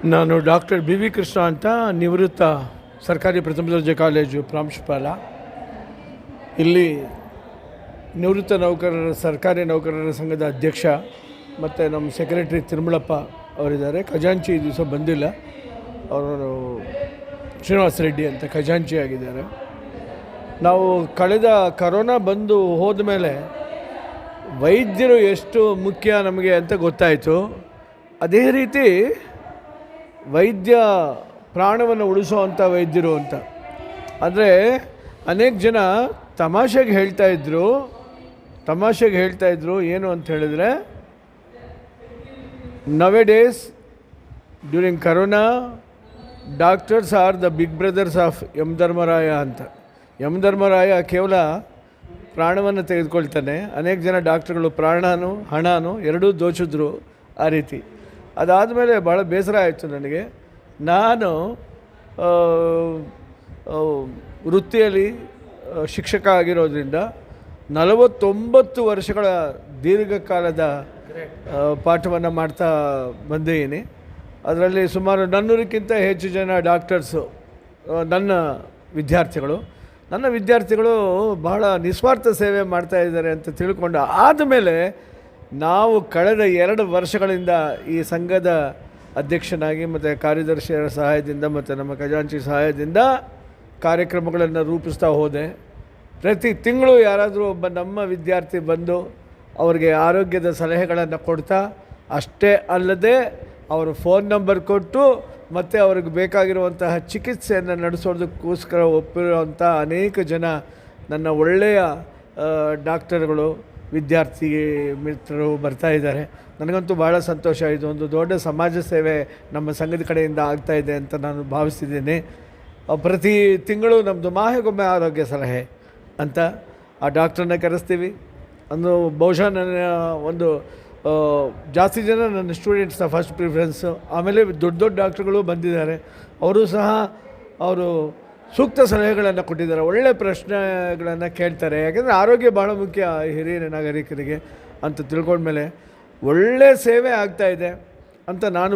ನಾನು doctor B V Krishna ಅಂತ, ನಿವೃತ್ತ ಸರ್ಕಾರಿ ಪ್ರಥಮ ದರ್ಜೆ ಕಾಲೇಜು ಪ್ರಾಂಶುಪಾಲ. ಇಲ್ಲಿ ನಿವೃತ್ತ ನೌಕರರ ಸರ್ಕಾರಿ ನೌಕರರ ಸಂಘದ ಅಧ್ಯಕ್ಷ ಮತ್ತು ನಮ್ಮ ಸೆಕ್ರೆಟರಿ ತಿರುಮಳಪ್ಪ ಅವರಿದ್ದಾರೆ. ಖಜಾಂಚಿ ಈ ದಿವಸ ಬಂದಿಲ್ಲ, ಅವರು ಶ್ರೀನಿವಾಸ ರೆಡ್ಡಿ ಅಂತ ಖಜಾಂಚಿ ಆಗಿದ್ದಾರೆ. ನಾವು ಕಳೆದ ಕರೋನಾ ಬಂದು ಹೋದ ಮೇಲೆ ವೈದ್ಯರು ಎಷ್ಟು ಮುಖ್ಯ ನಮಗೆ ಅಂತ ಗೊತ್ತಾಯಿತು. ಅದೇ ರೀತಿ ವೈದ್ಯ ಪ್ರಾಣವನ್ನು ಉಳಿಸೋವಂಥ ವೈದ್ಯರು ಅಂತ. ಅಂದರೆ ಅನೇಕ ಜನ ತಮಾಷೆಗೆ ಹೇಳ್ತಾಯಿದ್ರು ಏನು ಅಂತ ಹೇಳಿದ್ರೆ, nowadays during corona doctors are the big brothers of Yama Dharmaraya ಅಂತ. ಯಮ ಧರ್ಮರಾಯ ಕೇವಲ ಪ್ರಾಣವನ್ನು ತೆಗೆದುಕೊಳ್ತಾನೆ, ಅನೇಕ ಜನ ಡಾಕ್ಟ್ರುಗಳು ಪ್ರಾಣನೂ ಹಣನೂ ಎರಡೂ ದೋಚಿದ್ರು ಆ ರೀತಿ. ಅದಾದಮೇಲೆ ಭಾಳ ಬೇಸರ ಆಯಿತು ನನಗೆ. ನಾನು ವೃತ್ತಿಯಲ್ಲಿ ಶಿಕ್ಷಕ ಆಗಿರೋದ್ರಿಂದ 49 ವರ್ಷಗಳ ದೀರ್ಘಕಾಲದ ಪಾಠವನ್ನು ಮಾಡ್ತಾ ಬಂದಿದ್ದೀನಿ. ಅದರಲ್ಲಿ ಸುಮಾರು 400ಕ್ಕಿಂತ ಹೆಚ್ಚು ಜನ ಡಾಕ್ಟರ್ಸು ನನ್ನ ವಿದ್ಯಾರ್ಥಿಗಳು ಬಹಳ ನಿಸ್ವಾರ್ಥ ಸೇವೆ ಮಾಡ್ತಾಯಿದ್ದಾರೆ ಅಂತ ತಿಳ್ಕೊಂಡು ಆದಮೇಲೆ ನಾವು ಕಳೆದ 2 ವರ್ಷಗಳಿಂದ ಈ ಸಂಘದ ಅಧ್ಯಕ್ಷನಾಗಿ ಮತ್ತು ಕಾರ್ಯದರ್ಶಿಯರ ಸಹಾಯದಿಂದ ಮತ್ತು ನಮ್ಮ ಖಜಾಂಚಿ ಸಹಾಯದಿಂದ ಕಾರ್ಯಕ್ರಮಗಳನ್ನು ರೂಪಿಸ್ತಾ ಹೋದೆ. ಪ್ರತಿ ತಿಂಗಳು ಯಾರಾದರೂ ಒಬ್ಬ ನಮ್ಮ ವಿದ್ಯಾರ್ಥಿ ಬಂದು ಅವರಿಗೆ ಆರೋಗ್ಯದ ಸಲಹೆಗಳನ್ನು ಕೊಡ್ತಾ, ಅಷ್ಟೇ ಅಲ್ಲದೆ ಅವರ ಫೋನ್ ನಂಬರ್ ಕೊಟ್ಟು ಮತ್ತು ಅವ್ರಿಗೆ ಬೇಕಾಗಿರುವಂತಹ ಚಿಕಿತ್ಸೆಯನ್ನು ನಡೆಸೋದಕ್ಕೋಸ್ಕರ ಒಪ್ಪಿರುವಂಥ ಅನೇಕ ಜನ ನನ್ನ ಒಳ್ಳೆಯ ಡಾಕ್ಟರ್ಗಳು, ವಿದ್ಯಾರ್ಥಿ ಮಿತ್ರರು ಬರ್ತಾಯಿದ್ದಾರೆ. ನನಗಂತೂ ಭಾಳ ಸಂತೋಷ. ಇದು ಒಂದು ದೊಡ್ಡ ಸಮಾಜ ಸೇವೆ ನಮ್ಮ ಸಂಘದ ಕಡೆಯಿಂದ ಆಗ್ತಾಯಿದೆ ಅಂತ ನಾನು ಭಾವಿಸಿದ್ದೀನಿ. ಪ್ರತಿ ತಿಂಗಳು ನಮ್ಮದು ಮಾಹೆಗೊಮ್ಮೆ ಆರೋಗ್ಯ ಸಲಹೆ ಅಂತ ಆ ಡಾಕ್ಟ್ರನ್ನ ಕರೆಸ್ತೀವಿ. ಅಂದು ಬಹುಶಃ ನನ್ನ ಒಂದು ಜಾಸ್ತಿ ಜನ ನನ್ನ ಸ್ಟೂಡೆಂಟ್ಸ್ನ ಫಸ್ಟ್ ಪ್ರಿಫರೆನ್ಸು. ಆಮೇಲೆ ದೊಡ್ಡ ಡಾಕ್ಟ್ರುಗಳು ಬಂದಿದ್ದಾರೆ, ಅವರು ಸಹ ಅವರು ಸೂಕ್ತ ಸಲಹೆಗಳನ್ನು ಕೊಟ್ಟಿದ್ದಾರೆ, ಒಳ್ಳೆಯ ಪ್ರಶ್ನೆಗಳನ್ನು ಕೇಳ್ತಾರೆ. ಯಾಕೆಂದರೆ ಆರೋಗ್ಯ ಭಾಳ ಮುಖ್ಯ ಹಿರಿಯ ನಾಗರಿಕರಿಗೆ ಅಂತ ತಿಳ್ಕೊಂಡ್ಮೇಲೆ ಒಳ್ಳೆಯ ಸೇವೆ ಆಗ್ತಾಯಿದೆ ಅಂತ ನಾನು